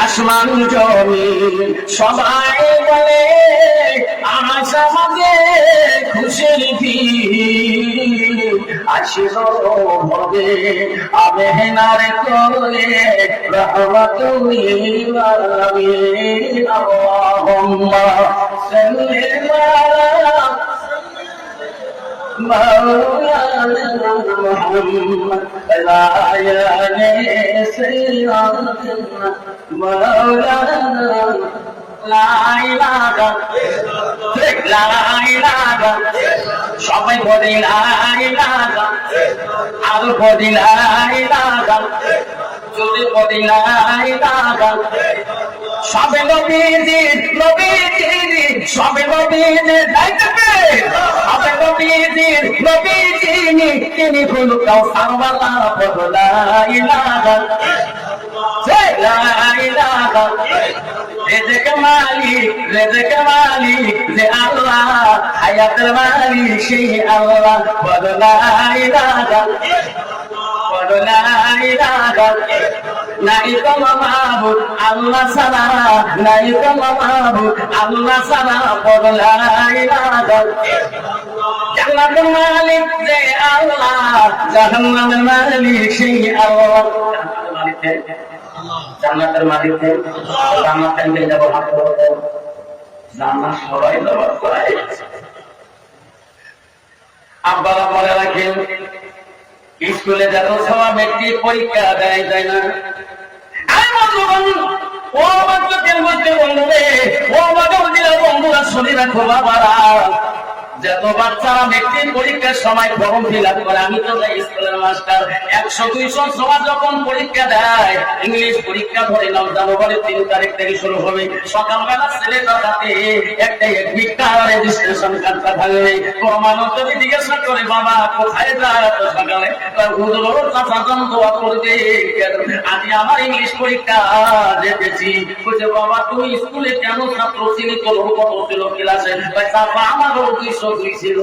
আসমান জমিন সবাই বলে আজ আমাকে খুশির দিন আসিল হবে আমেনার কোলে রহমাতুল লিল আলামিন আল্লাহুম্মা সাল্লি আলা مولانا محمد لا سيدنا مولانا لا إله لا إله সবাই বলি লা ইলাহা আর বলি লা ইলাহা জোরে বলি লা ইলাহা সবে নবীজি সবে নবীজি যাইতে সবে নবীজি তিনি হলো কাউসার ওয়ালা বলা ইলাহা লা ইলাহা রিজক মালিক যে আল্লাহ হায়াতের মালিক সেই আল্লাহ বলা ইলাহা নাই কোনো মাবুদ আল্লাহ ছাড়া নাই কোনো মাবুদ আল্লাহ ছাড়া বলা ইলাহা জান্নাতের মালিক যে আল্লাহ জাহান্নামের মালিক সেই আল্লাহ জান্নাতের মালিক জান্নাতের দিকে যাব হাত ধরে জান্নাত সবাই দাওয়াত করে আব্বারা বলে রাখেন স্কুলে যত সব ব্যক্তি পরীক্ষা দেয় যায় না ও বাচ্চাদের মধ্যে বন্ধুরে ও বাচ্চাদের বন্ধুরা শুনে রাখো বাবারা যত বাচ্চারা মেট্রিক পরীক্ষার সময় ফর্ম ফিল আপ করে আমি তো যাই স্কুলের মাস্টার 100-200 সবার যখন পরীক্ষা দেয় ইংলিশ পরীক্ষা ধরে নাও জানুয়ারির 3 তারিখ থেকে শুরু হবে সকালবেলা ছেলেটার হাতে একটা এডমিট কার্ড রেজিস্ট্রেশন কার্ডটা থাকবে প্রমাণও যদি জিজ্ঞাসা করে বাবা কোথায় যায় এত সকালে হুজুর চাচাজন দোয়া করবে আজ আমার ইংলিশ পরীক্ষা যেতেছি বলছে বাবা তুমি স্কুলে কেন ছাত্র ছিলি কত ছিল ক্লাসে চাপা আমারও 202 ছিল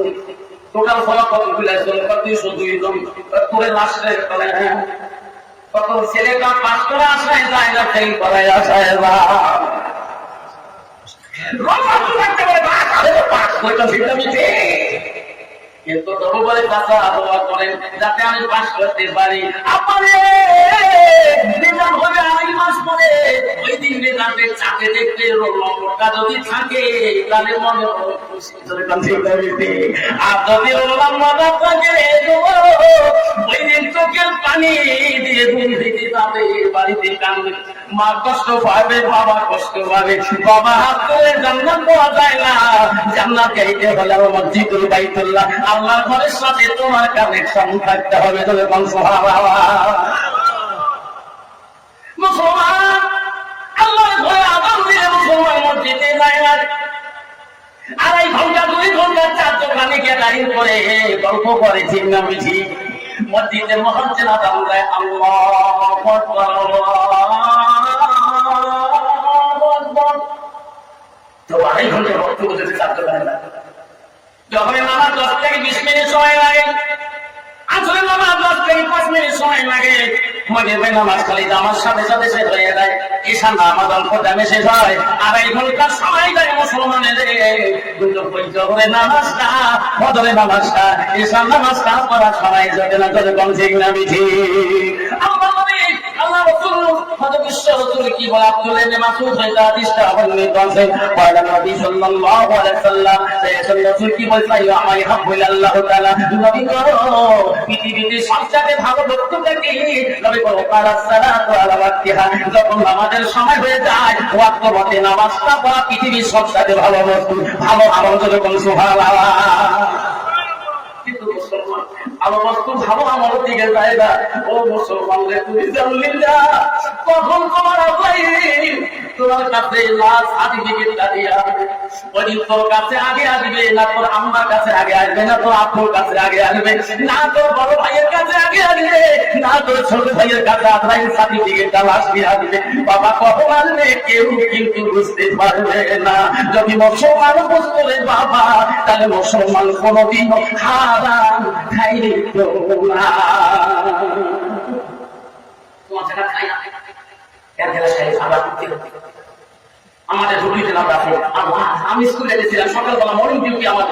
টোটাল ফলা কত ছিল 202 জন তোরে লাস্টে করে কত ছেলেটা পাস করে আসায় যায় না ফেল করে আসায় না রোমাঞ্চ লাগতে পারে পাস করতে ভিটামিতে কিন্তু তবু বলে বাবা দোয়া করেন যাতে আমি পাস করতে পারি আপনি রেজাল্ট হবে আড়াই মাস পরে ওই দিন রেজাল্টের চাপে দেখতে নম্বরটা যদি থাকে তাহলে মনে হবে খুশি করে কাঁদতে আর যদি নম্বরটা থাকে ওই দিন চোখের পানি দিয়ে ঘুম থেকে যাবে বাড়িতে কাঁদবে মা কষ্ট পাবে বাবা কষ্ট পাবে বাবা হাত করে জান্নাত পাওয়া যায় না জান্নাত গাইতে হলে মসজিদুল বাইতুল্লাহ আল্লাহর ঘরের সাথে তোমার কানেকশন থাকতে হবে তবে মুসলমান আল্লাহর ঘরে আযান দিলে মুসলমান মসজিদে যায় না 2.5 ঘন্টা 2 ঘন্টা চার দোকানে গিয়ে দাঁড়িয়ে করে গল্প করে ঠিক না বুঝি মসজিদে মুয়াজ্জিন আযান দেয় আল্লাহু আকবার তো 2.5 ঘন্টা বক্তব্য দিতে চার দোকানে যখন নামাজ 10 থেকে 20 মিনিট সময় লাগে আসলে নামাজ 10 থেকে 5 মিনিট সময় লাগে মনে নামাজ খালি আমার সাথে সাথে শেষ হয়ে যায় ঈশা নামাজ অল্প দামে শেষ হয় 2.5 ঘন্টা সময় যায় মুসলমানের কিন্তু জোহরের নামাজটা ফজরের নামাজটা ঈশা নামাজটা পড়া সময় যাবে না তবে কোন ঠিক না বিধি আল্লাহ রাসূল হযরত রাসূল কি বলে আব্দুল্লাহ ইবনে মাসউদ হযরত হাদিসটা বর্ণিত আছে বলেন নবী সাল্লাল্লাহু আলাইহি ওয়াসাল্লাম রাসূল কি বলছে আমায় হাব্বুল আল্লাহ তাআলা নবী করো পৃথিবীতে সবচেয়ে ভালো বস্তুটা কি নবী বলে সালাতু আলা ওয়াক্তিহা যখন নামাজের সময় হয়ে যায় ওয়াক্ত মতে নামাজটা পড়া পৃথিবীর সবচেয়ে ভালো বস্তু ভালো আমল যখন সুবহানাল্লাহ কিন্তু মুসলমান ভালো বস্তু ভালো আমল দিকে যায় না ও মুসলমান রে তুমি জানলি না কখন তোমার তোমার কাছে লাস্ট সার্টিফিকেটটা দিয়ে আসবে ওই তোর কাছে আগে আসবে না তোর আম্মার কাছে আগে আসবে না তোর আপুর কাছে আগে আসবে না তোর বড় ভাইয়ের কাছে আগে আসবে না তোর ছোট ভাইয়ের কাছে আসবে সার্টিফিকেটটা লাস্ট দিয়ে আসবে বাবা কখন আসবে কেউ কিন্তু বুঝতে পারবে না যদি মুসলমান বুঝতো রে বাবা তাহলে মুসলমান কোনোদিন হারাম খাইতো না তোমার জায়গা খাই আমাদের ঢুকি দিলাম রাখে আমি স্কুলে গেছিলাম সকালবেলা মর্নিং ডিউটি আমার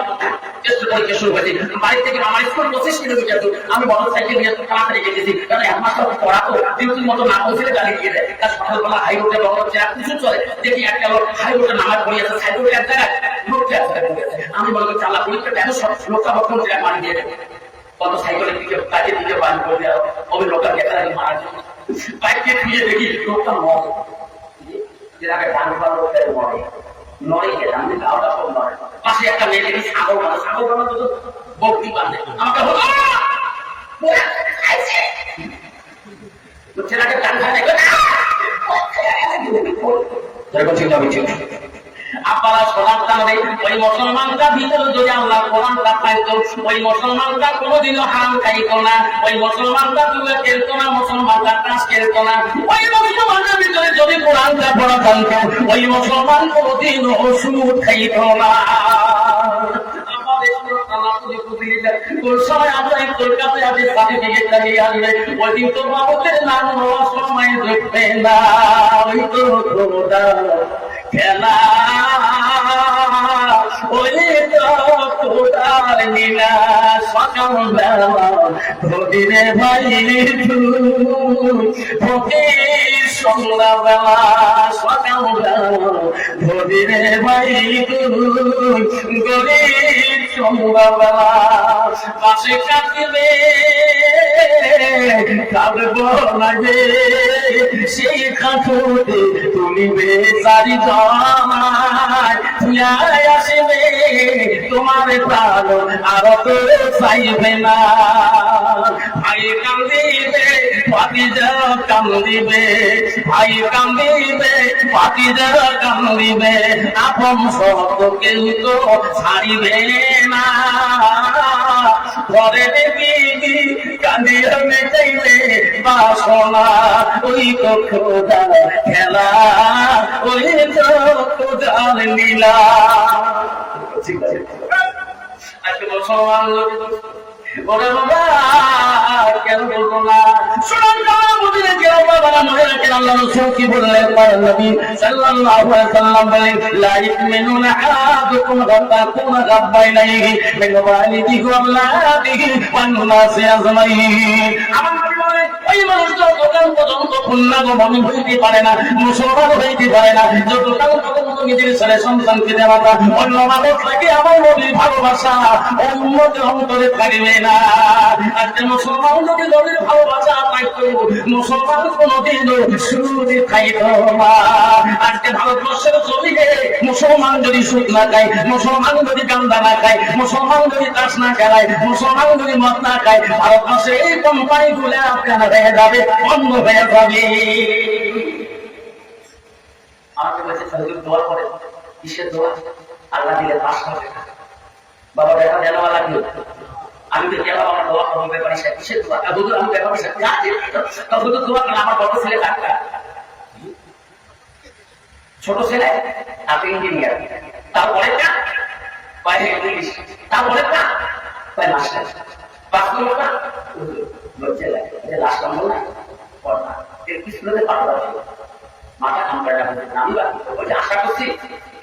পরীক্ষা শুরু হয়েছে বাড়ি থেকে আমার স্কুল 25 কিলোমিটার দূর আমি মোটর সাইকেল নিয়ে তাড়াতাড়ি গেছি কারণ একমাত্র পড়া তো ডিউটির মতো না পৌঁছলে গাড়ি দিয়ে দেয় তার সকালবেলা হাই রোডে বড় হচ্ছে কিছু চলে দেখি একটা লোক হাই রোডে নামাজ পড়িয়েছে সাইকেল এক জায়গায় লোকটা আমি বলবো চালা পরীক্ষাটা এত সব লোকটা বক্ষণ জায়গায় পানি দিয়ে দেবে কত সাইকেলের দিকে কাজের দিকে পানি করে দেওয়া ওই লোকটা দেখা লাগে মারা যায় বাইককে খুঁজে দেখি লোকটা মরে যেটাকে ডান পালো মরে নড়ে গেলাম গাওটা সব নড়ে পাশে একটা মেয়ে দেখি ছাগল বানা তো বক্তি বাঁধে আমাকে হলো ছেলেটাকে ডান খায় আপনারা সোনার তাহলে ওই মুসলমানটা ভিতরে যদি আল্লাহ কোরআনটা পাইতো ওই মুসলমানটা কোনোদিনও হারাম খাইতো না ওই মুসলমানটা তুলে খেলতো না মুসলমানটা তাস খেলতো না ওই মুসলমানের ভিতরে যদি কোরআনটা পড়া থাকতো ওই মুসলমান কোনোদিনও সুদ খাইতো না খেলা ওই তোর নীলা সকালবেলা ধরিরে ভাই ফকির সন্ধ্যাবেলা সকালবেলা ধরিরে ভাই গরিব সন্ধ্যাবেলা পাশে কাটিবে কাটব লাগে সেই খাটুতে তুমি বেচারি জমায় আসবে তোমার প্রাণ আর তো চাইবে না ভাই কান্দিবে ভাতিজা কান্দিবে ভাই কান্দিবে ভাতিজা কান্দিবে আপন শব্দ কেউ তো ছাড়িবে না ঘরে দেখি কান্দিয়া মেটাইবে বাসনা ওই তো খোদা খেলা ওই তো খোদার লীলা ঠিক আছে আজকে মুসলমান ওরে বাবা কেন বলবো না শুনুন মদিনা কেউ বাবা মনে রাখেন আল্লাহ রাসূল কি বললেন নবী সাল্লাল্লাহু আলাইহি সাল্লাম বলেন লা ইউমিনুনা আহাদুকুম হাত্তা কুনা গাব্বাইনাইহি মিন ওয়ালিদিহি ওয়া আওলাদিহি ওয়ান নাসি আজমাইন আমার নবী বলেন ওই মানুষটা যতক্ষণ পর্যন্ত পূর্ণাঙ্গভাবে হইতে পারে না মুসলমান হইতে পারে না যতক্ষণ পর্যন্ত নিজের ছেলে সন্তানকে দেওয়া অন্য মানুষ লাগে আমার নবীর ভালোবাসা উম্মতের অন্তরে থাকবে না আজকে মুসলমান যদি নবীর ভালোবাসা পাইতো মুসলমান কোনদিন সুদে খাইত না আজকে ভারতবর্ষের জমিনে মুসলমান যদি সুদ না খায় মুসলমান যদি গান্দা না খায় মুসলমান যদি তাস না খেলায় মুসলমান যদি মদ না খায় ভারতবর্ষে এই কোম্পানি গুলো আপনার হয়ে যাবে বন্ধ হয়ে যাবে আমাকে বলছে সাহেব দোয়া করে কিসের দোয়া আল্লাহ দিলে পাস হবে বাবা দেখা দেওয়া লাগলো আমি তো কেন আমার দোয়া করতে পারি সে কিসের দোয়া হুজুর আমি দেখা পারি হুজুর দোয়া করে আমার বড় ছেলে ডাক্তার ছোট ছেলে আপনি ইঞ্জিনিয়ার তারপরে না বাইরে ইংলিশ তারপরে না তাই মাস্টার পাস করবো না লজ্জা লাগে লাস্ট নম্বর না পড়া এর পিছনে পাঠা মাথা কাম করা আমি ওই আশা করছি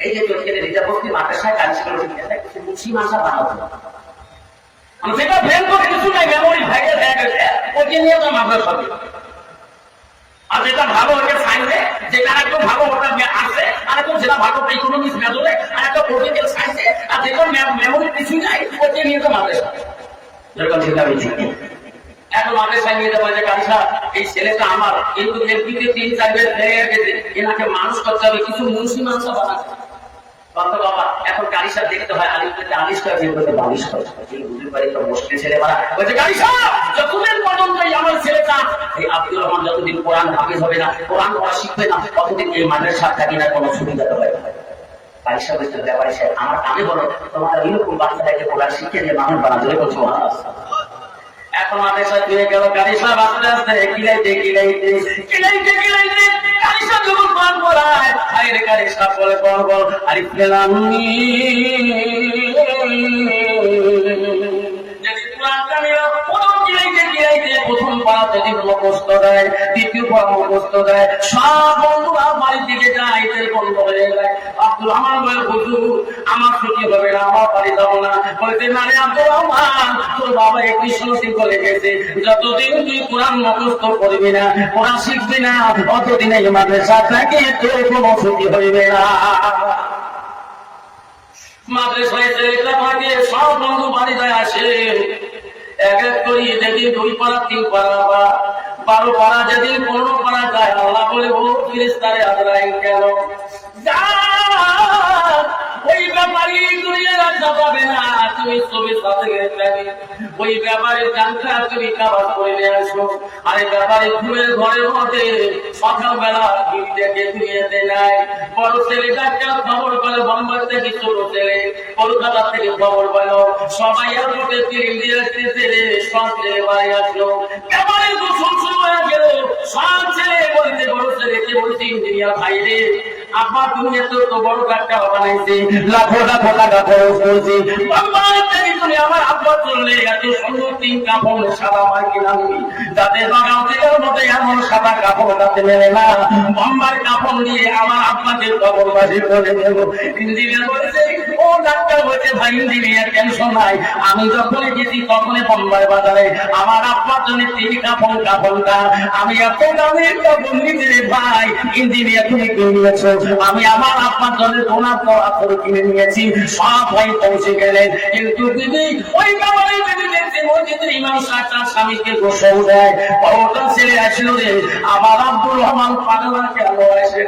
এই যে চোখের রিজার্ভ করছি মাদ্রাসায় কাজ ছিল মুসলিম আশা বানাবো আমি যেটা ব্রেন করে কিছু নাই মেমোরি ভাইরাল হয়ে গেছে ওকে নিয়ে তো মাদ্রাসা হবে আর যেটা ভালো ওকে সাইন্সে যেটা একদম ভালো ওটা আসছে আর একদম যেটা ভালো ইকোনমিক্স মেজরে আর একটা পলিটিক্যাল সায়েন্সে আর যেটা মেমোরি কিছু নাই ওকে নিয়ে তো মাদ্রাসা যেরকম চিন্তা হয়েছে এখন মাদ্রাসায় নিয়ে যাবো যে কারিশা এই ছেলেটা আমার কিন্তু এমপিতে 3-4 বের হয়ে গেছে এনাকে মানুষ করতে হবে কিছু মুন্সি মানুষ বানাতে বাবা এখন কারিশা দেখতে হয় আলিমকে আলিশটা বের করতে বালিশ করে এই বুঝতে পারি তো মুশকিল ছেলে মারা বলছে কারিশা যতদিন পর্যন্ত আমার ছেলেটা এই আব্দুর রহমান যতদিন কোরআন হাফেজ হবে না কোরআন পড়া শিখবে না ততদিন এই মাদ্রাসা থাকি না কোনো সুবিধা হবে কারিশা বলতে ব্যাপারে আমার আমি বলো তোমার এরকম বাচ্চাটাকে কোরআন শিখে দিয়ে মানুষ বানাতে হবে বলছো এখন মাদ্রাসা দিয়ে গেল কারিশা আস্তে আস্তে কিলাইতে কারিশা যখন কোরআন পড়ায় আরে কারিশা বলে বল আলিফ লাম মিম যদি কোরআনটা নিয়ে প্রথম কিলাইতে প্রথম পারা যদি মুখস্থ দেয়, দ্বিতীয় পড়া মুখস্থ দেয়, সব বন্ধুরা বাড়ির দিকে যায়, তেল বন্ধ হয়ে যায়। আব্দুল রহমান বলে, হুজুর আমার ছুটি হবে না, আমার বাড়ি যাবো না। বলতে না রে আব্দুল রহমান, তোর বাবা কৃষ্ণ সিং করে গেছে, যতদিন তুই কোরআন মুখস্থ করবি না, কোরআন শিখবি না, অতদিন এই মাদ্রাসা থেকে তোর কোনো ছুটি হইবে না। মাদ্রাসায় ছেলেটা থাকে, সব বন্ধু বাড়ি যায় আসে, এক এক করি যেদিন 2 পারা 3 পারা বা 12 পারা, যেদিন 15 পারা যায়, আল্লাহ বলে, ও ফেরেশতারে আজরাইল কেন যা, ওই ব্যাপারী দুনিয়া রাখা পাবে না, তুমি ছবি সাথে গেলে ওই ব্যাপারে জানতে তুমি কাবার করে নিয়ে আসো। আরে ব্যাপারে ঘুরে ঘরের মধ্যে সকালবেলা ভিড় দেখে ধুয়েতে নাই। বড় ছেলেটা কেন খবর পেল, বোম্বাই থেকে ছোট ছেলে কলকাতা থেকে খবর পেল, সবাই এয়ারপোর্টে ট্রেন দিয়ে আসতেছে, সব ছেলে বাড়ি আসলো, ব্যাপারে গোসল শুরু হয়ে গেল। সব ছেলে বলতে, বড় ছেলেকে বলছে, ইঞ্জিনিয়ার ভাই রে, আপনার তুমি এত বড় গাড়িটা বানাইছে, লাখো লাখো টাকা খরচ করছি, তুমি আমার আব্বা চললে এত সুন্দর 3 কাপড় সাদা মার্কিন আনবি, যাতে বাগান জেলার মধ্যে এমন সাদা কাপড় তাতে মেলে না, বোম্বাই কাপড় দিয়ে আমার আব্বাকে কবরবাসী করে দেব। ইঞ্জিনিয়ার বলেছে, ও ডাক্তার বলছে, ভাই ইঞ্জিনিয়ার টেনশন নাই, আমি যখনই গেছি তখনই বোম্বাই বাজারে আমার আব্বার জন্য 3 কাপড়টা আমি এত দামের কাপড় নিতে রে ভাই, ইঞ্জিনিয়ার তুমি কিনে নিয়েছো, আমি আমার আব্বার জন্য সোনার পাথর কিনে নিয়েছি। সব ভাই পৌঁছে গেলেন, কিন্তু দিদি ওই ব্যাপারে দিদি দেখছে মসজিদের ইমাম সাহেব তার স্বামীকে গোসল দেয়, বড়টা ছেলে আসলো রে, আমার আব্দুল রহমান পাগলা কেন আসে,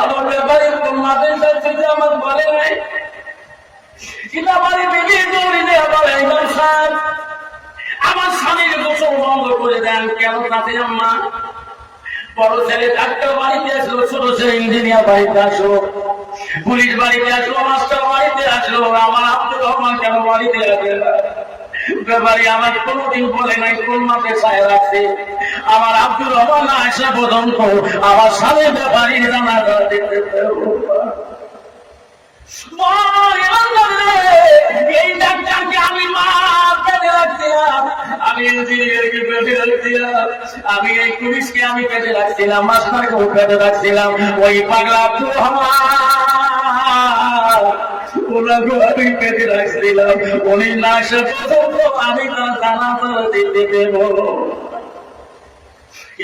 আমার ব্যাপারে মাদ্রাসা থেকে আমার বলে নাই, এটা বাড়ি বেরিয়ে দৌড়ি দেয়, বলে ইমাম সাহেব আমার স্বামীর গোসল বন্ধ করে দেন কেন, তাতে আম্মা। বড় ছেলে ডাক্তার বাড়িতে আসলো, ছোট ছেলে ইঞ্জিনিয়ার বাড়িতে আসলো, পুলিশ বাড়িতে আসলো, মাস্টার বাড়িতে আসলো, আমার আব্দুল রহমান কেন বাড়িতে আসে না? ব্যাপারে আমার কোনদিন বলে নাই কোন মাদ্রাসায় রাখছে, আমার আব্দুল রহমান আসা পর্যন্ত আমার স্বামী ব্যাপারী জানা দেখতে এই ডাক্তারকে আমি মা পেটে রাখছিলাম, আমি ইঞ্জিনিয়ারকে পেটে রাখছিলাম, আমি এই পুলিশকে আমি পেটে রাখছিলাম, মাস্টারকে পেটে রাখছিলাম, ওই পাগলা আব্দুল রহমান আমি পেটে রাখছিলাম, উনি না আসা পর্যন্ত আমি তার জানাজা দিতে দেব।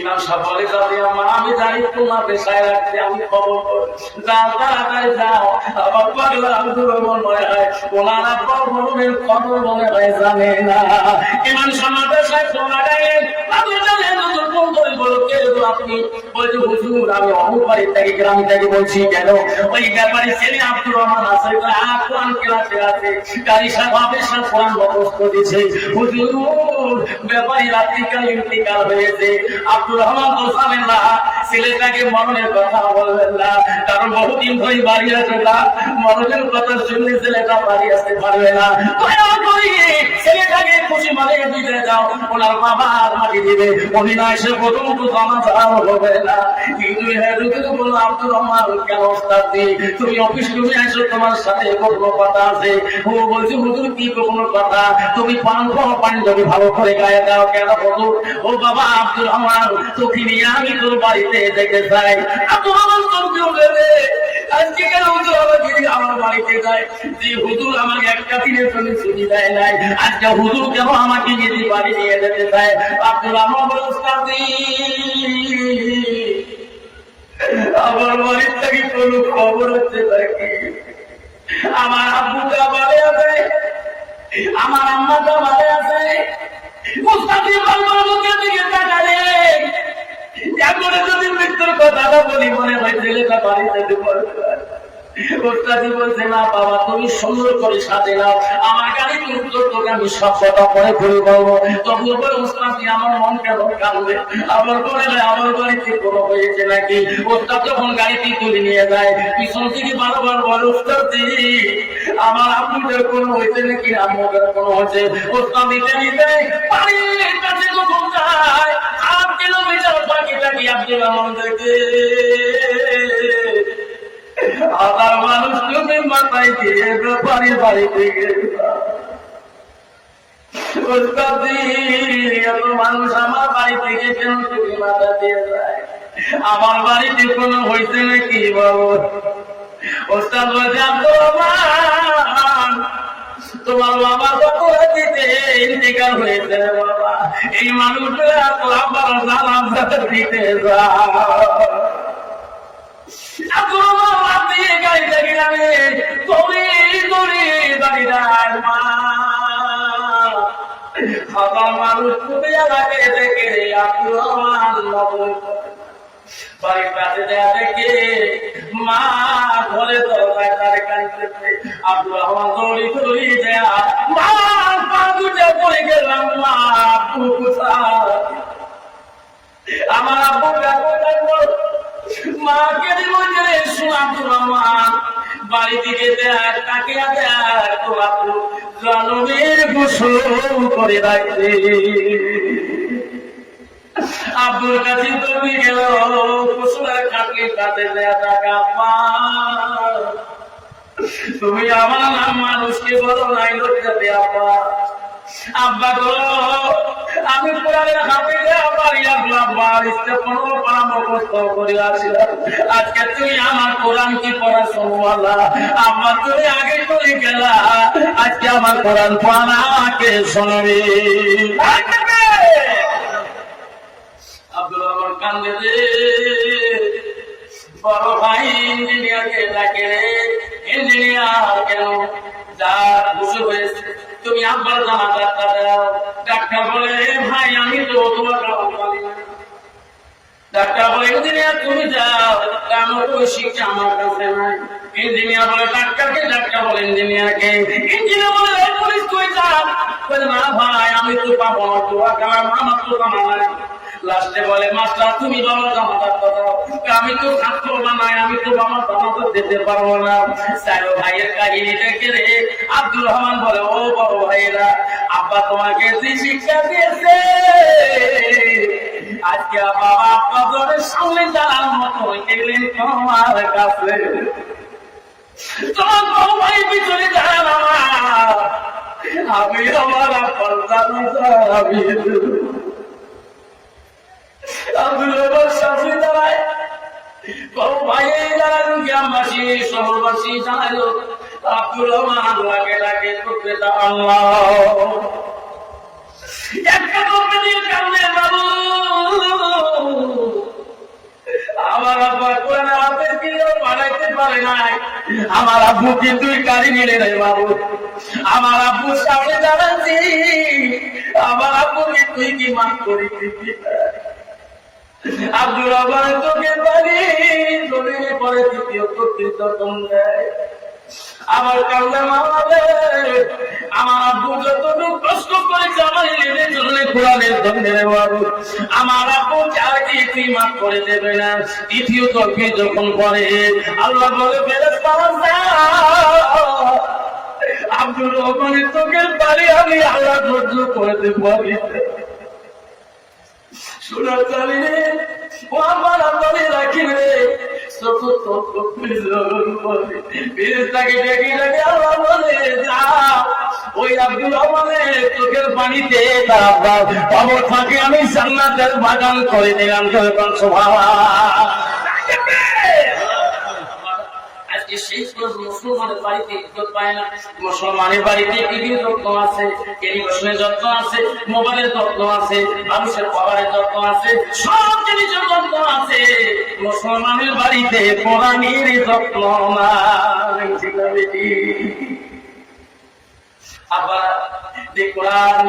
ইমাম সাহেব বলে, যাবে আমার, আমি জানি তোমার পেশায় রাখছে, আমি খবর যাও, তাড়াতাড়ি যাও, আমার পাগলা আব্দুল রহমান মনে হয় ওনার আব্বার মরণের খবর মনে হয় জানে না। ইমাম সাহেব পেশায় সোনা গায়ে আপনি বলছে, হুজুর আমি অমুক বাড়ি থেকে গ্রাম থেকে বলছি, কেন ওই ব্যাপারে ছেলে আব্দুল রহমান আছে, কোরআন ক্লাসে আছে, গাড়ি সাহেব অফিসার কোরআন মুখস্থ দিছে, হুজুর ব্যাপারী রাত্রিকাল ইন্তিকাল হয়েছে, আব্দুল রহমান তো জানেন না, ছেলেটাকে মরণের কথা বলবেন না, কারণ বহুদিন ধরে বাড়ি আসে না, মরণের কথা শুনলে ছেলেটা বাড়ি আসতে পারবে না, ছেলেটাকে খুশি মানে দিতে যাও, ওনার বাবা মাটি দিবে, উনি না এসে প্রথম তো জানাজা হবে না। কিন্তু বললো, আব্দুল রহমান কেন ওস্তাদ দিই, তুমি অফিস তুমি আসো, তোমার সাথে কোনো কথা আছে। ও বলছে, হুজুর কি কোনো কথা, তুমি পানি যদি ভালো করে গায়ে দাও কেন হুজুর? ও বাবা আব্দুল রহমান, তোকে নিয়ে আমি তোর বাড়িতে যেতে চাই। আব্দুল রহমান তোর কেউ দেবে আজকে কেন হুজুর আমাকে আমার বাড়িতে যায়, যে হুজুর আমাকে একটা দিনের জন্য ছুটি দেয় নাই, আজকে হুজুর কেন আমাকে নিজে বাড়ি নিয়ে যেতে চায়? আব্দুল রহমান বলে, ওস্তাদি আমার বাড়ির থেকে কোনো খবর হচ্ছে নাকি? আমার আব্বুটা ভালো আছে, আমার আম্মাটা ভালো আছে, ওস্তাদি বাবার মুখের দিকে তাকালে এরপরে যদি মৃত্যুর কথাটা বলি মনে হয় ছেলেটা বাড়িতে যেতে পারবে। ওস্তাদি বলছে, না বাবা তুমি সুন্দর করে সাজে নাও, আমার গাড়িতে উত্তর তোকে আমি সব কথা পরে ঘুরে পাবো। তখন বলে, ওস্তাদি আমার মন কেন কাঁদবে, আমার বলে আমার বাড়িতে কোনো হয়েছে নাকি? ওস্তাদ যখন গাড়িতে তুলে নিয়ে যায়, পিছন থেকে বারবার বলে, ওস্তাদি আমার আম্মুদের কোনো হয়েছে নাকি, আম্মুদের কোনো হয়েছে? ওস্তাদ নিতে নিতে বাড়ির কাছে যখন যায়, 8 কিলোমিটার বাকিটাকে আব্দুল রহমান দেখে আবার মানুষ তুমি মাথায় দিয়ে ব্যাপারী বাড়িতে গেল। এত মানুষ আমার বাড়ি থেকে কেন চুরি মাথা দিয়ে যায়? আমার বাড়িতে কোনো হয়েছে নাকি বাবু? ওস্তাদ বলছে তোমার বাবা কত রাতিতে ইন্তেকাল হয়েছে বাবা, এই মানুষরা তো আবার জানাজা দিতে গাড়িটা গেলামে দৌড়ি দৌড়ি দাঁড়িয়ে মা আমার মানুষ খুবই আগে দেখে আপনি বাড়ির কাছে দেয়া দেখে মা ঘরে দরকার তার কাছে আব্দুল রহমান দৌড়ি দৌড়ি দেয়া মা পা দুটো পড়ে গেলাম মা আপু কোথায়? আমার আব্বু মাকে বলে আব্দুল রহমান বাড়ি থেকে দেয় তাকে দেয় তো আপু জন্মের গোসল করে রাখছে। আব্দুল কাছে দৌড়ে গেল গোসলের খাটকে কাছে দেয়া টাকা মা তুমি আমার নাম মানুষকে বলো নাই লজ্জাতে আব্বা আব্বা গো আমি কোরআনের হাফেজে আবার ইয়াবার ইস্তেফানো পরামর্শ করে আসিলাম, আজকে তুমি আমার কোরআন কি পড়া শোনালা আব্বা, তুমি আগে চলে গেলা, আজকে আমার কোরআন পড়াকে শুনবে। আব্দুল রহমান কান্দে রে বড় ভাই ইঞ্জিনিয়ারকে ডাকে রে, ইঞ্জিনিয়ার কেন যা বুঝে হয়েছে তুমি আব্বার জানা ডাক্তার দাও। ডাক্তার বলে ভাই আমি তো তোমার ডাক্তার বলে ইঞ্জিনিয়ার তুমি যাও, আমার তো শিক্ষা আমার কাছে নাই। ইঞ্জিনিয়ার বলে ডাক্তারকে, ডাক্তার বলে ইঞ্জিনিয়ারকে, ইঞ্জিনিয়ার বলে পুলিশ তুই যা, না ভাই আমি তো পাবো না তো আমার তো জানা নাই। লাস্টে বলে মাস্টার তুমি বাবার জামাটা দাও, আমি তো ছাত্র বানাই, আমি তো বাবার জামাটা দিতে পারবো না। চার ভাইয়ের কাহিনী দেখে রে আব্দুল রহমান বলে ও বড় ভাইয়েরা আব্বা তোমাকে যে শিক্ষা দিয়েছে আজকে বাবা আপনাদের সামনে যাওয়ার মতো গেলেন তোমার কাছে, তোমার বড় ভাই পিছনে যান আমি আমার আব্বার জানাজা আমি আব্দুল রহমান শাশুড়ি দাঁড়ায় বড় ভাই যারা গ্রামবাসী শহরবাসী জানালো আব্দুল রহমান আল্লাহকে ডাকে করতে আল্লাহ একটা কোম্পানির কারণে বাবু আমার আব্বা কোরআন হাফেজ দিয়েও বানাইতে পারে নাই, আমার আব্বু কিন্তু গাড়ি নিলে নাই বাবু, আমার আব্বু সামনে দাঁড়াচ্ছি, আমার আব্বুকে তুই কি মাফ করে দিবি? আব্দুল রহমান তোকে বাড়ি জমিনে পরে দ্বিতীয় কর্তৃত্ব দেয় আমার কান্না মামাবে আমার আব্বু যতটুকু কষ্ট করেছে আমার নিজের জন্য কোরআনের ধন্যে বাবু, আমার আব্বু চারটি তুই মাফ করে দেবে না। দ্বিতীয় তর্কে যখন পরে আল্লাহ বলে ফেরেশতা আব্দুল রহমানের চোখের পানি আমি আল্লাহ সহ্য করতে পারি শোনার জানি রে ও আমার আল্লাহরে রাখি রে চোখের পানিতে অবস্থাকে আমি জান্নাতের বাগান করে দিলাম। মুসলমানের বাড়িতে ইজ্জত পায় না, মুসলমানের বাড়িতে টিভির যত্ন আছে, টেলিভিশনের যত্ন আছে, মোবাইলের যত্ন আছে, মানুষের খাবারের যত্ন আছে, সব জিনিসের যত্ন আছে, মুসলমানের বাড়িতে কোরআনের যত্ন নাই। আবার কোরআন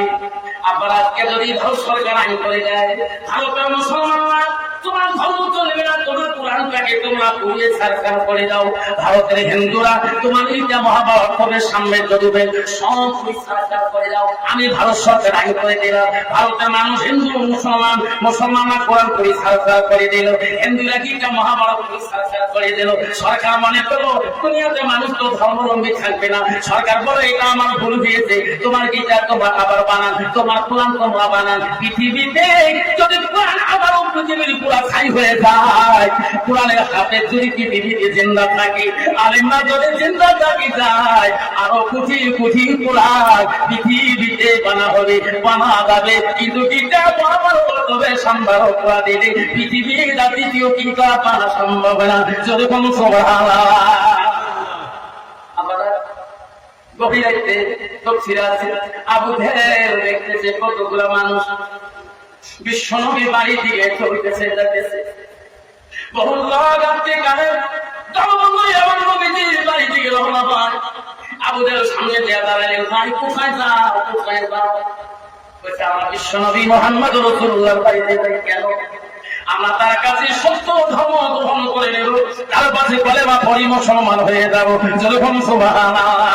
আবার আজকে যদি ভারত সরকার আইন করে দেয় ভারতের মুসলমানরা তোমার ধর্ম চলবে না, তোমার কোরআনটাকে তোমরা পুড়িয়ে ছারখার করে দাও, ভারতের হিন্দুরা তোমার এইটা মহাভারতের সামনে যদুবে সব ছারখার করে দাও। আমি ভারত সরকার আইন করে দিলাম, ভারতের মানুষ হিন্দু মুসলমান, মুসলমানরা কোরআন করে ছারখার করে দিল, হিন্দুরা গীতা মহাভারত করে ছারখার করে দিল। সরকার মনে করলো দুনিয়াতে মানুষ তো ধর্মাবলম্বী থাকবে না, সরকার বলে এটা আমার ভুল হয়েছে, তোমার গীতা তোমার আবার বানান, তোমার কোরআন তোমরা বানান। পৃথিবীতে যদি কোরআন আবারও পৃথিবীর পুরা ছাই হয়ে যায় কোরআনের হাফেজ যদি পৃথিবীতে জিন্দা থাকে, আলেমরা যদি জিন্দা থাকি যায়, আরো কোটি কোটি কোরআন পৃথিবীতে বানা হবে, বানা যাবে। কিন্তু কিতাব আমার তবে সম্ভব করা দিলে পৃথিবীর দ্বিতীয় কিতাব বানা সম্ভব না। যদি কোন সুবহানাল্লাহ। আমরা গভীরাইতে তফসিরে আছে, আবু জেহেল দেখতেছে কতগুলো মানুষ বিশ্বনবী বাড়ি দিয়ে চলতেছে যাইতেছে, বহু লোক আপনি কানে আমার নবীজির বাড়ি থেকে রওনা হয়। আবু জেহেল সামনে দিয়ে দাঁড়ালেন, ভাই কোথায় যাও, কোথায় যাও? বলছে আমার বিশ্বনবী মুহাম্মদ রাসূলুল্লাহর বাড়িতে যাই। কেন? আমরা তার কাছে সত্য ধর্ম গ্রহণ করে নেব, তার কাছে কলেমা পড়ি মুসলমান হয়ে যাব। যখন সুবহানাল্লাহ।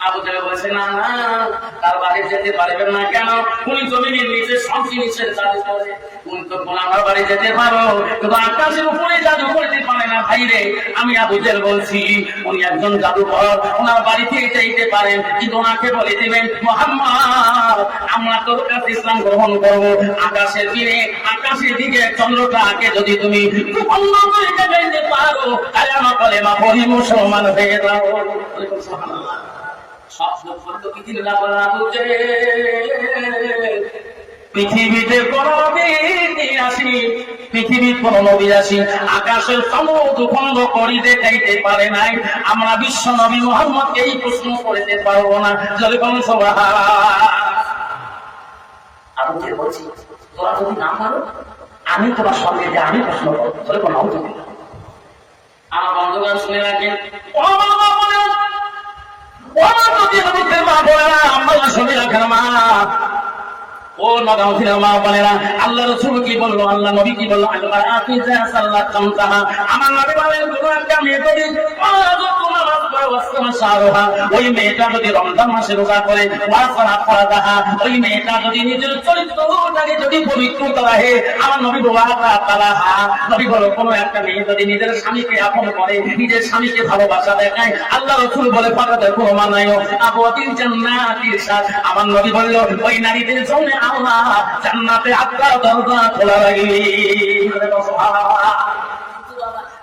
আবু জেহেল বলছে না না, তার বাড়ি যেতে পারবেন না। কেন? উনি জমিনের নিচে সবচি নিচের জাদু করে, উনি তো আমার বাড়ি যেতে পারো, কিন্তু আকাশের উপরে জাদু করতে পারে না। ভাই রে, আমি আবু জেহেল বলছি উনি একজন জাদুকর, ওনার বাড়িতে যাইতে পারেন, কিন্তু ওনাকে বলে দিবেন মুহাম্মদ আমরা তোর কাছে ইসলাম গ্রহণ করব। আকাশের দিনে আকাশের দিকে চন্দ্রটাকে যদি তুমি অন্য করে যাইতে পারো, তাহলে আমার কলেমা পড়ি মুসলমান হয়ে যাও। সুবহানাল্লাহ। পৃথিবীতে কোন নবী আসি, পৃথিবীর কোন নবী আসি আকাশের সমুদ্র খন্ড করি দেখাইতে পারে নাই। আমরা বিশ্ব নবী মুহাম্মদকে এই প্রশ্ন করতে পারবো না। যদি কোন আমি বলছি তোরা যদি না পারো, আমি তোমার সঙ্গে যে আমি প্রশ্ন করবো। যদি কোন আমার বন্ধুগণ শুনে রাখেন, আল্লাহ রাসূল কি বললো, আল্লাহ নবী কি বললো? আমার নবী বলেন কোন একটা মেয়ে যদি ওই মেয়েটা যদি রমজান মাসে রোজা করে, ওই মেয়েটা যদি নিজের চরিত্রটাকে যদি পবিত্র রাখে, আমার নবী নবী বলো কোন একটা মেয়ে যদি নিজের স্বামীকে আপন করে, নিজের স্বামীকে ভালোবাসা দেখায়, আল্লাহ রাসূল বলে ফাঁকাতে কোনো মানায় আবুতিন জান্নাতির সাথ। আমার নবী বলল ওই নারীদের জন্য আল্লাহ জান্নাতে আত্মার দরজা খোলা রাখবে।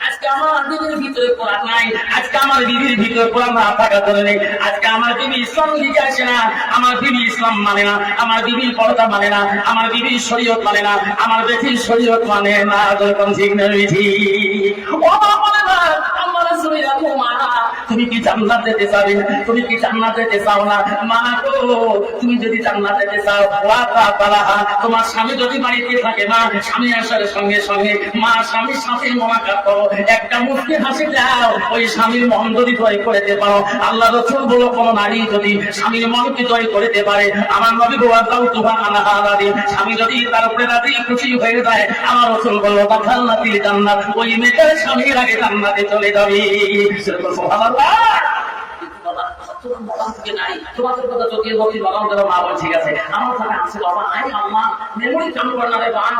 আজকে আমার বিবির ভিতরে কোরআন নাই, আজকে আমার বিবির ভিতরে কোরআন না থাকা ধরে, আজকে আমার বিবি ইসলাম দিকে আসে না, আমার বিবি ইসলাম মানে না, আমার বিবি পর্দা মানে না, আমার বিবি শরীয়ত মানে না, আমার বেটির শরীয়ত মানে না। যখন ঠিক না তুমি কি জান্নাত যেতে চাবে? তুমি কি জান্নাত যেতে চাও না? মা গো, তুমি যদি জান্নাত যেতে চাও, তোমার স্বামী যদি বাড়িতে থাকে না, স্বামী আসার সঙ্গে সঙ্গে মা স্বামীর সাথে মোলাকাত করো, একটা মুখে হাসি দাও, ওই স্বামীর মন যদি জয় করতে পারো। আল্লাহ রাসূল বলো কোন নারী যদি স্বামীর মনকে জয় করতে পারে, আমার নবী বলা দাও তোমার আনাহারাদি, স্বামী যদি তার উপরে রাজি খুশি হয়ে যায়, আমার রাসূল বলল জান্নাতুল জান্নাত, ওই মেয়েটার স্বামীর আগে জান্নাতে চলে যাবে। সুবহানাল্লাহ। তোমাদের কথা যদি বাবা গেল মা বল ঠিক আছে, আমার সাথে আছে বাবা, আই আল্লাহ মেমোরি কাম করনা রে বাবা,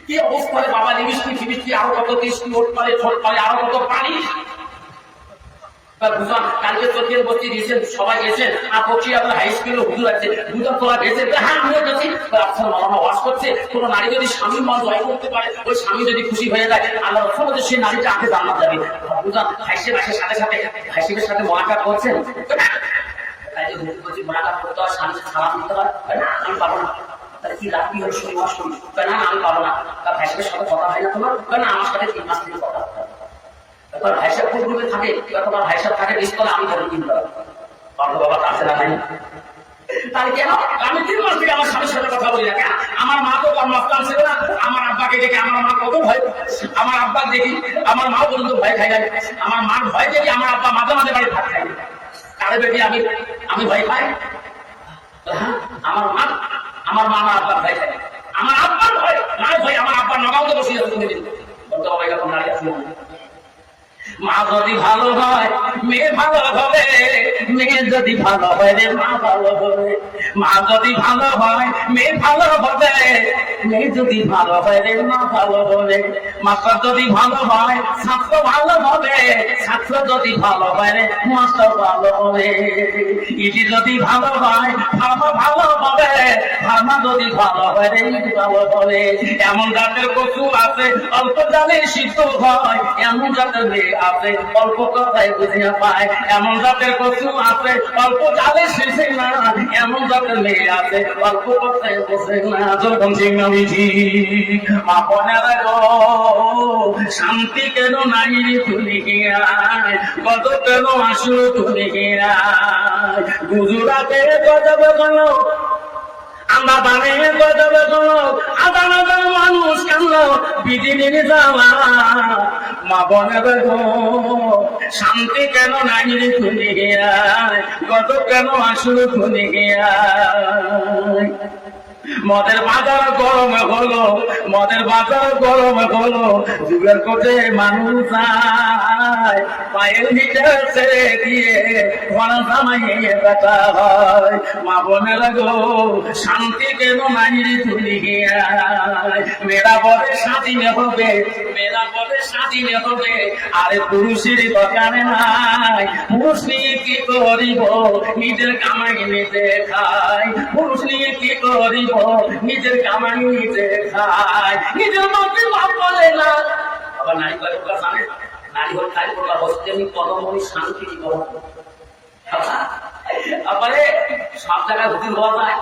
কি অবস্থা রে বাবা, লিপস্টিক ফিলিস্টি আরো কত টেস্টি ওট পারে, ছোট পারে, আরো কত পানি। কালকে চোখের বসে দিয়েছেন, সবাই গেছেন, আর পক্ষী আপনার হাই স্কুলে হুজুর আছে, হুজুর তোলা গেছেন, হ্যাঁ আমিও গেছি। আপনার মামা ওয়াজ করছে, কোন নারী যদি স্বামীর মন জয় করতে পারে, ওই স্বামী যদি খুশি হয়ে যায়, আল্লাহ রাসূল বলে সেই নারীটা আগে জান্নাত যাবে। হুজুর হাইসের সাথে সাথে হাইসের সাথে মোলাকাত করছেন, তাই যে হুজুর বলছি মোলাকাত করতে হয়, স্বামীকে সালাম দিতে হয়, আমি পাবো না। তাহলে কি রাত্রি হলে শুনি ওয়াজ করি, না আমি পাবো না। তার হাইসের সাথে কথা হয় না তোমার, না আমার সাথে 3 মাস থেকে কথা হয়। তোমার ভাইসা কোন গ্রুপে থাকে, তোমার ভাইসা থাকে নিস্তলে, আমি ধরে কিনতে পারবো। বাবা আছে না নাই? তাহলে কেন আমি 3 মাস থেকে আমার স্বামীর সাথে কথা বলি না? আমার মা তো মাস্টার ছিল না, আমার আব্বাকে দেখে আমার মা কত ভয়, আমার আব্বা দেখি আমার মা পর্যন্ত ভয় খাই যায়, আমার মার ভয় দেখি আমার আব্বা মাঝে মাঝে বাড়ি ভাত খাই। কারে বেশি আমি ভয় খাই? আমার মা আমার আব্বার ভয় খাই, আমার আব্বার ভয় না ভয়, আমার আব্বার নগাঁও তো বসে যাচ্ছে। নারী আছে, মা যদি ভালো হয় মেয়ে ভালো হবে, মেয়ে যদি ভালো হয় রে মা ভালো হবে, মা যদি ভালো হয় মেয়ে ভালো হবে, মেয়ে যদি ভালো হয় রে মা ভালো হবে, মাস্টার যদি ভালো হয় ছাত্র ভালো হবে, ছাত্র যদি ভালো হয় রে মাস্টার ভালো হবে, ইটি যদি ভালো হয় ফার্মা ভালো হবে, ফার্মা যদি ভালো হয় রে ইটি ভালো হবে। এমন জাতের কচু আছে অল্প জালে সিদ্ধ হয়, এমন জাতের মেয়ে আছে অল্প কথায় বুঝিয়া পায়, এমন জাতের কচু আছে অল্প জালে শেষে না, এমন জাতের মেয়ে আছে অল্প কথায় বোঝে না। যখন সিংহবিধি মা বোনেরা গো, শান্তি কেন নাই দুনিয়ায়, কত কেন আসলো দুনিয়ায়, গুজরাটে গজবে কেন, আমরা বানে গজবে কেন, আদান আদান মানুষ কেন বিদিনের যাওয়া, মা বোনেরা গো শান্তি কেন নাই দুনিয়ায়, কত কেন আসলো দুনিয়ায়। মদের বাজার গরম হলো, মদের বাজার গরম হলো, যুগের কোটে মানুষ যায়, পায়ের নিচে ছেড়ে দিয়ে ঘোড়া জামাইয়ে বেটা হয়। মা বোনেরা গো শান্তি কেন নাই দুনিয়ায়, মেয়েরা বলে স্বাধীন হবে, মেয়েরা বলে স্বাধীন হবে, আরে পুরুষের দরকার নাই, পুরুষ নিয়ে কি করিব নিজের কামাই নিজে খায়, পুরুষ নিয়ে কি করিব নিজের কামাই নিজে খায়, নিজের মধ্যে ভাব বলে না। আবার নারী করে জানে, নারী হল খাই করলা হচ্ছে কদমনি শান্তি কি করো। তারপরে সব জায়গায় হুকুম হওয়া যায়,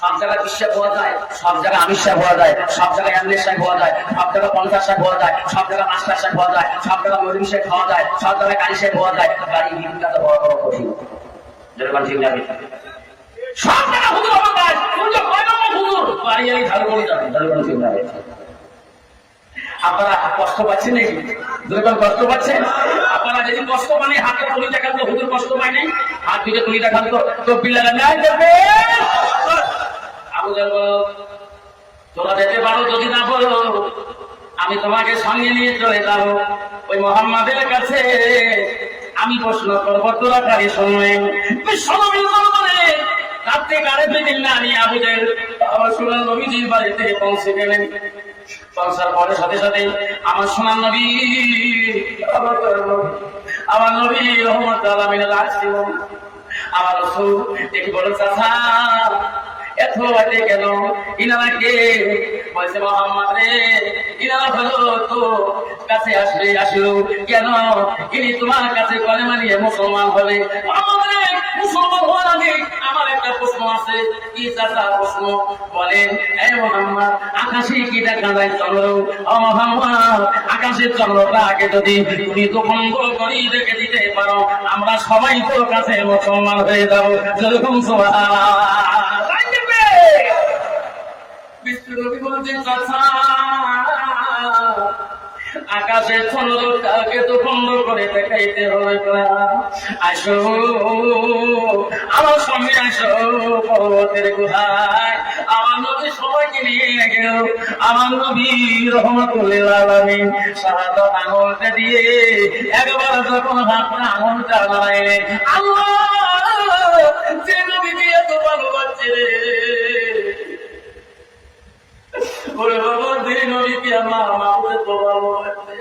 সব জায়গায় বিশ্বাস হওয়া যায়, সব জায়গায় আমিষ শাক হওয়া যায়, সব জায়গায় অ্যামলেট শাক হওয়া যায়, সব জায়গায় পঞ্চাশ শাক হওয়া যায়, সব জায়গায় মাস্টার শাক হওয়া যায়, সব জায়গায় মরিম শাক খাওয়া যায়, সব জায়গায় কালি শাক হওয়া যায়, বাড়ি ভিড়টা তো বড় বড় কঠিন। যেরকম ঠিক যাবে সব জায়গায় হুকুম হওয়া যায়, বাড়ি আমি ধারু করে যাবেন, যেরকম ঠিক যাবে। আপনারা কষ্ট পাচ্ছেন নাকি? যেরকম কষ্ট পাচ্ছেন আপনারা, যদি কষ্ট মানে হাতের তুলি দেখান তো হুজুর কষ্ট পায় নাই, হাত দুটো তুলি দেখান তো পিল্লারা নাই যাবে। আবু জাহেল তোরা যেতে পারো, যদি না বলো আমি তোমাকে সঙ্গে নিয়ে চলে যাবো ওই মুহাম্মাদের কাছে, আমি প্রশ্ন করবো তোরা কারি সময় রাত্রে গাড়ি পেতেন না। আমি আবু জাহেল আমার সোনার নবীজির বাড়িতে পৌঁছে গেলেন, পৌঁছার পরে সাথে সাথে আমার সোনার নবী, আমার নবী রহমত আলামিনের আসছিল, আমার রাসূল দেখি বলে চাচা এত রাতে কেন, ইনারা কে? বলছে মুহাম্মদ রে, ইনারা হলো তো কাছে আসবে, আসলো কেন? ইনি তোমার কাছে কলেমা নিয়ে মুসলমান হবে। মুহাম্মদ রে, মুসলমান হওয়ার আগে আমার একটা প্রশ্ন আছে। কি চাচা প্রশ্ন? বলেন এই মুহাম্মদ, আকাশে কি দেখা যায়? চন্দ্র। ও মুহাম্মদ, আকাশের চন্দ্রটা আগে যদি তুমি তখন করি দেখে দিতে পারো, আমরা সবাই তোর কাছে মুসলমান হয়ে যাবো। যেরকম আকাশের চন্দ্রটাকে তো বন্ধ করে দেখাইতে হবে। আসো আমার সঙ্গে, আসো পর্বতের গুহায়। আমার নবী সবাইকে নিয়ে গেল, আমার নবী রহমতুল আলামিন শাহাদাত আঙুলটা দিয়ে একবার যখন হাতটা আঙুলটা বাড়াইলেন, আল্লাহ যে নবীকে এত ভালোবাসছে রে, ওরে বাবা যে নবীকে আমার মাকে তো ভালোবাসছে,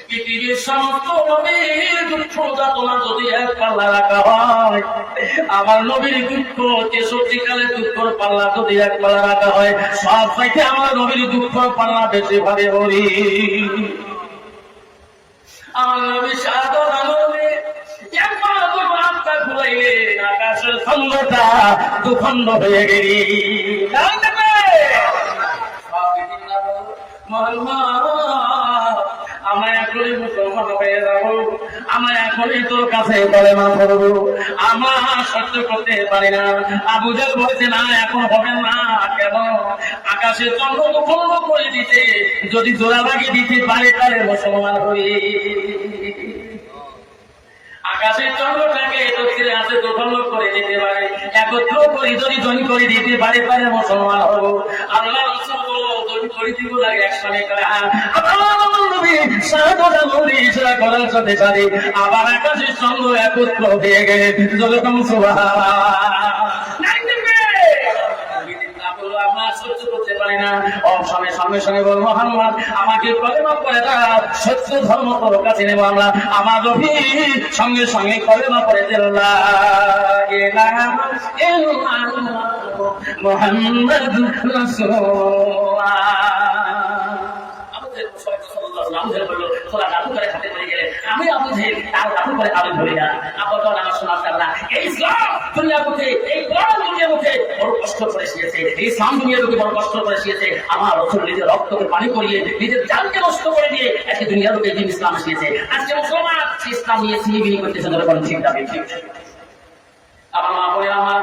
পৃথিবীর সমস্ত নবীর দুঃখ যাতনা যদি এক পাল্লা রাখা হয়, আমার নবীর দুঃখ 63 কালে দুঃখর পাল্লা যদি এক পাল্লা রাখা হয়, সব চাইতে আমার নবীর দুঃখ পাল্লা বেশি ভাবে হরি। আমার নবী শাহাদাত আঙুলে একবার যখন হাতটা ঘুরাইলেন, আকাশের চন্দ্রটা দুখণ্ড হয়ে গেলি। আমরা এখনই মুসলমান হয়ে যাবো, আমরা এখনই তোর কাছে কলেমা পড়বো, আমরা সহ্য করতে পারি না। আবু জাহেল বলছে না, এখন হবে না। কেন? আকাশে চন্দ্র মুখণ্ড করে দিতে যদি জোড়া লাগিয়ে দিতে পারে তাহলে মুসলমান হই। আকাশের চন্দ্রটাকে দক্ষিণে আছে দোখণ্ড করে দিতে পারে, একত্র করি যদি জনি করে দিতে পারে তাহলে মুসলমান হবো। আল্লাহ রাসূল জনি করে দিব লাগে একসাথে করে। করার সাথে সাথে আবার আকাশের চন্দ্র একত্র হয়ে গেলে যেরকম সুবহানাল্লাহ। আমরা সহ্য করতে পারি পারে না। সঙ্গে সঙ্গে বল মুহাম্মদ আমাকে কলেমা পড়ে দাও, সত্য ধর্ম তোর কাছে নেব আমরা। আমার নবী সঙ্গে সঙ্গে কলেমা পড়ে দিল লা ইলাহা ইল্লাল্লাহ মুহাম্মাদুর রাসূলুল্লাহ। আমি আবু জেহেল তার আবু করে আবু ধরি না। আপনার আমার শোনা না এই ইসলাম দুনিয়ার মুখে, এই কোরআন দুনিয়ার মুখে বড় কষ্ট করে শিখেছে, এই ইসলাম দুনিয়ার মুখে বড় কষ্ট করে শিখেছে। আমার রাসূল নিজের রক্তকে পানি করিয়ে নিজের জানকে নষ্ট করে দিয়ে আজকে দুনিয়ার মুখে দিন ইসলাম শিখেছে। আজকে মুসলমান ইসলাম নিয়ে সিবিনি করতেছে, ধরে বলেন ঠিক যাবে ঠিক। আমার মা বলে আমার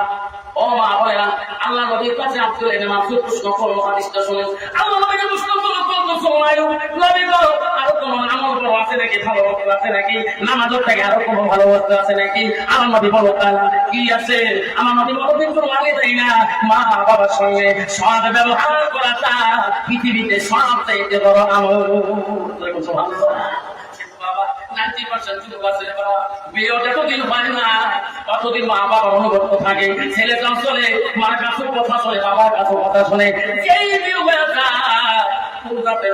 ও মা বলে আল্লাহ নবীর কাছে আব্দুল ইবনে মাসউদ প্রশ্ন করলো, হাদিসটা শুনুন। আল্লাহ নবীকে প্রশ্ন করলো কোন সময় নবী গো আরো কোন আমল বড় আছে নাকি, ভালো আছে নাকি, নামাজের থেকে আরো কোনো ভালো আছে নাকি? আমার নবী বলো তাআলা কি আছে? আমার নবী বলো কিন্তু লাগে তাই না, মা বাবার সঙ্গে সৎ ব্যবহার করাটা পৃথিবীতে সবচেয়ে বড় আমল। সুবহানাল্লাহ। 90% যুবক আছে বিয়ে যতদিন হয় না ততদিন মা বাবার অনুগত থাকে, ছেলে চলে মার কাছে কথা শোনে, বাবার কাছে কথা শোনে। এই বিয়ে হয়ে যায়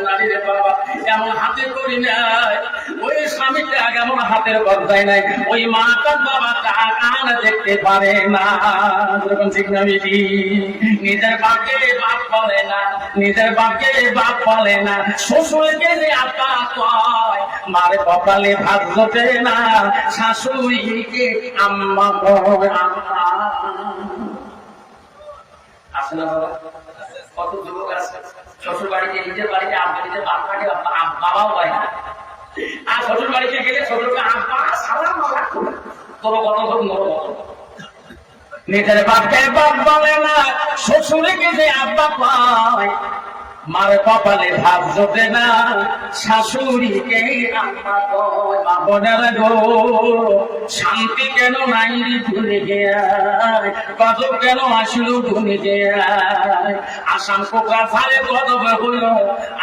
নারীদের বাবা এমন হাতে করি নাই, ওই স্বামীটা এমন হাতের গর্দায় নাই, ওই মা তার বাবা কান দেখতে পারে না। ঠিক না বেশি? নিজের বাপকে বাপ বলে না, নিজের বাপকে বাপ বলে না, শ্বশুরকে যে আপা কয়, মার কপালে ভাত জোটে না, শাশুড়িকে আম্মা কয় আম্মা। আসে না বাবা? কত যুবক আছে শ্বশুর বাড়িতে নিজের বাড়িতে আব্বা নিজের বাপ থাকে, বাবাও পায় না, আর শ্বশুর বাড়িতে গেলে শ্বশুরকে আব্বা সালাম তোর কত নিজের বাপকে বাপ বলে না, শ্বশুরকে যে আব্বা পায়, মার কপালে ভাত জোটে না, শাশুড়িকে আম্মা কয়। মা বোনেরা গো শান্তি কেন নাই দুনিয়ায়, গজব কেন আসলো দুনিয়ায়? আসাম কোকা ঝাড়ে গজব হলো,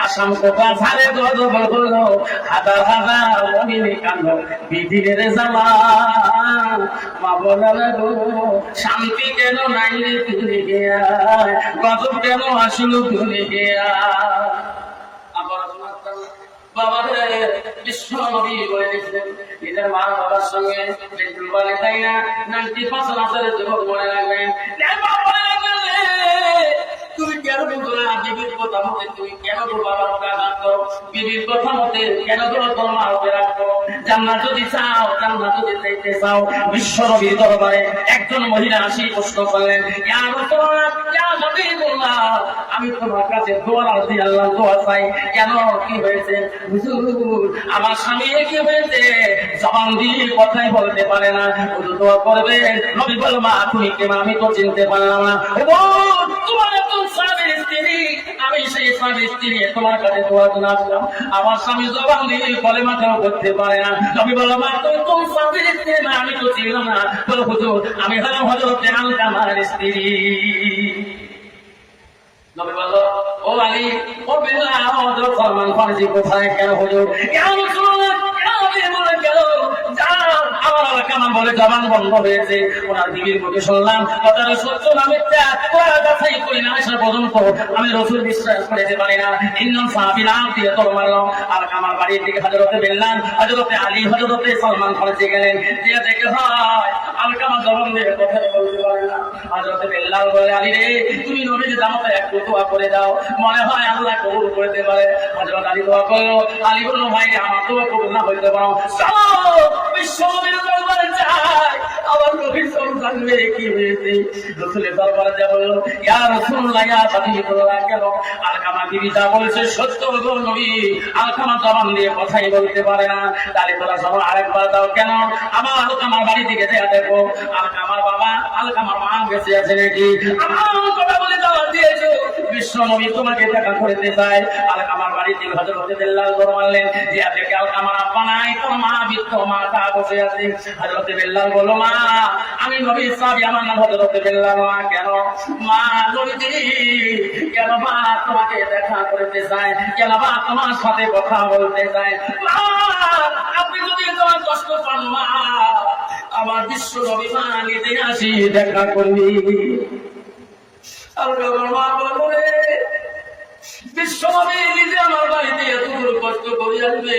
আসাম কোকা ঝাড়ে গজব হলো, হাজার হাজার মমিনে কান্দ বিধির জ্বালা। মা বোনেরা গো শান্তি কেন নাই দুনিয়ায়, গজব কেন আসলো দুনিয়ায়? বিশ্ব নবী বলে দিচ্ছেন নিজের মা বাবার সঙ্গে বলে তাই না 90% যুবক মনে রাখবেন। তুমি কেন বলতো না বিবির কথা মতে, তুমি কেন তোর বাবার কাজ করো, বিবির কথা মতে কেন তোর মা ওকে রাখো? জান্নাত যদি চাও, জান্নাত যদি চাইতে চাও, বিশ্ব নবীর দরবারে একজন মহিলা আসি প্রশ্ন করলেন, ইয়া রাসূলুল্লাহ ইয়া হাবিবাল্লাহ, আমি তোমার কাছে দোয়া রাজি আল্লাহ দোয়া চাই। কেন কি হয়েছে হুজুর? আমার স্বামী কি হয়েছে, জবান দিয়ে কথাই বলতে পারে না, হুজুর দোয়া করবেন। নবী বলল মা তুমি কে? আমি তো চিনতে পারলাম না। ও তোমার স্বামীর স্ত্রী, আমি সেই স্বামীর স্ত্রী, তোমার কাছে দোয়া জন্য আসলাম। আমার স্বামী জবান দিয়ে কলেমাটাও করতে পারে না। নবী বলল মা তুমি কোন স্বামীর স্ত্রী? না আমি তো চিনলাম না। বলো হুজুর আমি হলাম হযরত আলকামার স্ত্রী। নবী বলল ও আলী ও বিল্লাহ হযরত সালমান ফারসি কোথায়? কেন হুজুর? ইয়া রাসূলুল্লাহ ইয়া হাবিবাল্লাহ কেন? জান আমার আলকামা বলে জবান বন্ধ হয়েছে, ওনার বিবির মুখে শুনলাম কথাটা সত্য না মিথ্যা, ওরা যাচাই করি না আসা পর্যন্ত আমি রাসূল বিশ্বাস করতে পারি না। তিনজন সাহাবী নাম দিয়ে তোর মারল। আলকামার বাড়ির দিকে হযরতে বিল্লাল, হযরতে আলী, হযরতে সালমান ফারসি গেলেন। যে দেখে হয় আলকামা জবান দিয়ে কথা বলতে পারে না। হযরতে বিল্লাল বলে আলী রে তুমি নবীর জামাতে একটু দোয়া করে দাও, মনে হয় আল্লাহ কবুল করতে পারে। হযরত আলী দোয়া করলো। আলী বলল ভাই আমার দোয়া কবুল না হইতে পারো, চলো বিশ্বনবীর দরবারে যাই, আমার নবীর জানবে কি হয়েছে। রাসূলের দরবারে যা বলল ইয়া রাসূলুল্লাহ ইয়া হাবিবাল্লাহ কেন? আলকামা বিবি যা বলেছে সত্য গো নবী, আলকামা জবান দিয়ে কথাই বলতে পারে না। তাহলে তোরা সব আরেকবার দাও। কেন? আমার আলকামার বাড়ি থেকে যা দেখো, আলকামার বাবা আলকামার মা বেঁচে আছে নাকি? আমার কথা বলে দাওয়াত দিয়েছো, বিশ্ব নবী তোমাকে দেখা করতে চায়। আলকামার বাড়ি থেকে হযরতে বিল্লাল দৌড় মারলেন। যে দেখে আলকামার আব্বা নাই, তোর মা বৃদ্ধ মাতা বসে আছে। হযরতে বিল্লাল বলল মা আমি নবীর সাহাবী, আমার নাম হযরতে বিল্লাল। মা কেন? মা নবীজি কেন মা তোমাকে দেখা করতে চায়, কেন মা তোমার সাথে কথা বলতে চায়। মা আপনি যদি তোমার কষ্ট পান মা, আমার বিশ্ব নবী মা নিজে আসি দেখা করবি। আর মা বলবে বিশ্বনবী নিজে আমার বাড়িতে এত দূর কষ্ট করে আসবে,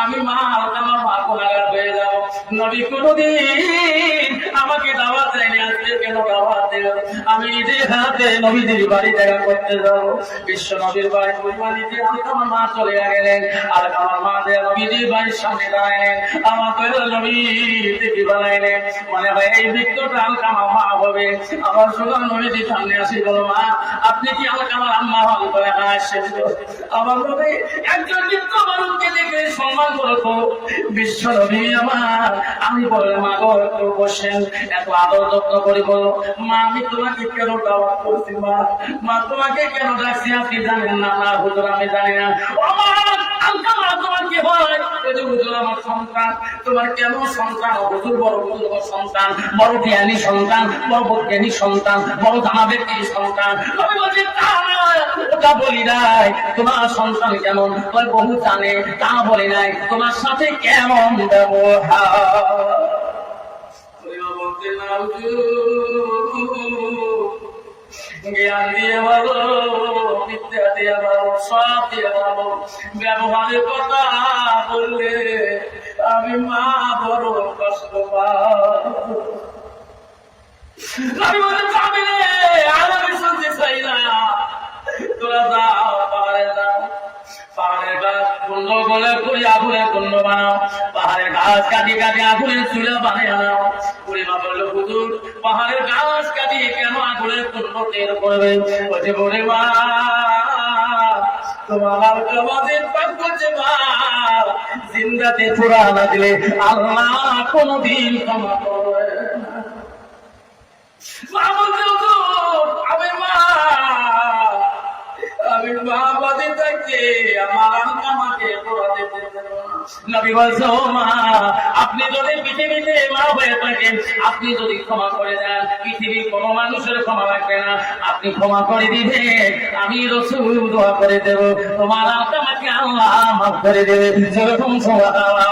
আমি মা আমার মা গুনাহগার হয়ে যাব। নবী কোনদিন আমাকে দাওয়াত দেয়নি, আজকে কেন দাওয়াত দিল? আমি নিজের হাতে নবীজির বাড়ি দেখা করতে যাব। বিশ্ব নবীর বাড়ি বাড়িতে আমার মা চলে গেলেন, আর আমার মা যে নবীজির বাড়ির সামনে দাঁড়ালেন, আমার তো নবী দেখি বানাইলেন, মনে হয় এই বৃক্ষটা হালকা আমার মা হবে। আমার সোনার নবীজির সামনে আসি, বলো মা আপনি কি আমাকে আমার আম্মা হল করে আসেন? আমার নবী একজন নিত্য মানুষকে দেখে সম্মান করতো। বিশ্ব নবী আমার, আমি বলে মা গো একটু বসেন, এত আদর যত্ন করে বলো মা আমি তোমাকে কেন দাওয়াত করছি, মা তোমাকে কেন ডাকছি আপনি জানেন না? না হুজুর আমি জানি না। তোমার কি হয়? হুজুর আমার সন্তান। তোমার কেন সন্তান? হুজুর বড় বুজুর্গ সন্তান, বড় জ্ঞানী সন্তান, বড় বৈজ্ঞানিক সন্তান, বড় জানা ব্যক্তির সন্তান। আমি বলছি ওটা বলি নাই। তোমার সন্তান কেমন বহু জানে, তা বলি নাই। তোমার সাথে কেমন ব্যবহার বলতে না, জ্ঞান দিয়ে ভালো, বিদ্যা দিয়ে ভালো, সব দিয়ে ভালো, ব্যবহারের কথা বললে আমি মা বড় কষ্ট পাই। আমি বলে যাবি রে, আর আমি শুনতে চাই না। তোরা যাও, পাহাড়ে যাও, পাহাড়ের গাছ কুণ্ড গলে করি আগুনের কুণ্ড বানাও, পাহাড়ের গাছ কাটি কাটি আগুনের চুলা বানিয়ে আনাও। বুড়িমা বললো হুজুর পাহাড়ের গাছ কাটি কেন আগুনের কুণ্ড টের করবে? বলছে বুড়িমা তোমার কামাজের পাক করছে মা, জিন্দাতে পুরা না দিলে আল্লাহ কোনদিন ক্ষমা করবে না। মা বলছে হুজুর আমি মা বাদে থাকতে আমার আমাকে পড়াতে পারবেন না। নবী বলছে ও মা আপনি যদি পৃথিবীতে মা হয়ে থাকেন, আপনি যদি ক্ষমা করে দেন, পৃথিবীর কোন মানুষের ক্ষমা লাগবে না, আপনি ক্ষমা করে দিবেন, আমি রাসূল দোয়া করে দেব, তোমার আমাকে আল্লাহ মাফ করে দেবে। যেরকম সুবহানাল্লাহ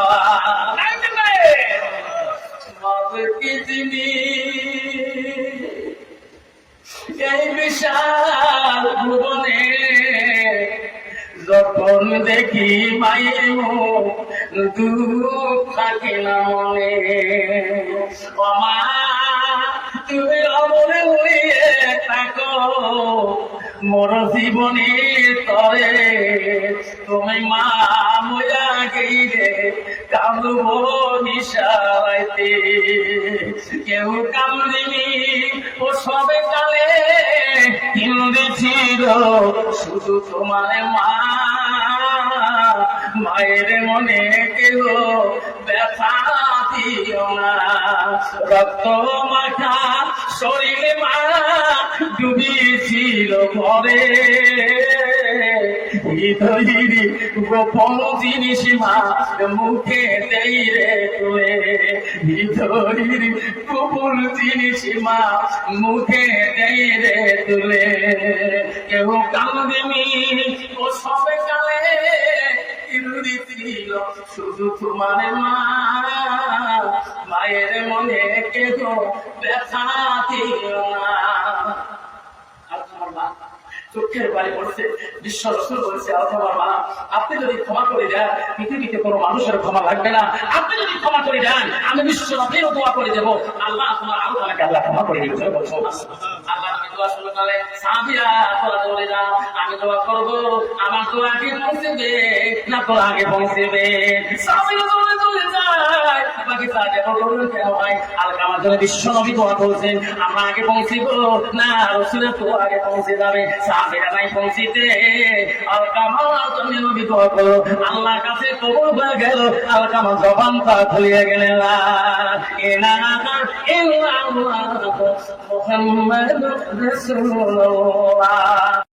কি জিনিস এই বিশাল ভুবনে, যখন দেখি মায়ের মুখ দুঃখ থাকে না মনে। ও মা তুমি অমরে হইয়ে থাকো মোর জীবনে তরে, তুমি মা মজা গেইলে কামড়ব নিশাইতে। কেউ কামড়িনি ও সবে কালে হিন্দি ছিল শুধু তোমার মা, মায়ের মনে কেউ ব্যথা দিও না। রক্ত মাখা শরীরে মা ডুবিয়েছিল ঘরে, হৃদয়ের গোপন জিনিস মা মুখে দেই রে তুলে, হৃদয়ের গোপন জিনিস মা মুখে দেই রে তুলে। কেউ কান্দিনি ও সবে কালে ছিল শুধু তোমার মা, মায়ের মনে কেউ ব্যথা দিও না। আর তোমার মা চোখের বাড়ি পড়ছে, বিশ্ব রাসূল বলছে তোমার মা আপনি যদি ক্ষমা করে দেন, পৃথিবীতে কোনো মানুষের ক্ষমা লাগবে না। আপনি যদি ক্ষমা করে দেন, আমি বিশ্ব নবীরও দোয়া করে দেবো, আল্লাহ তোমার আল্লাহকে আল্লাহ ক্ষমা করে দিবে। আল্লাহ নবী দোয়া শুরু করলে সাহাবীরা তোরা চলে যাও, আমি দোয়া করবো, আমার তো আগে পৌঁছবে না তোর আগে পৌঁছবে। সাহাবীরা চলে যায়, বাকি সাহায্য করবেন কেন ভাই? আল্লাহ আমার জন্য বিশ্ব নবী দোয়া করছেন, আমরা আগে পৌঁছিব না রাসূলের তো আগে পৌঁছে যাবে। সাহাবীরা নাই পৌঁছিতে, আলকামার জন্য নবী দোয়া করলো, আল্লাহর কাছে কবুল হয়ে গেল। আলকামা জবানটা খুলিয়ে গেলেন লা ইলাহা ইল্লাল্লাহ মুহাম্মাদুর রাসূলুল্লাহ।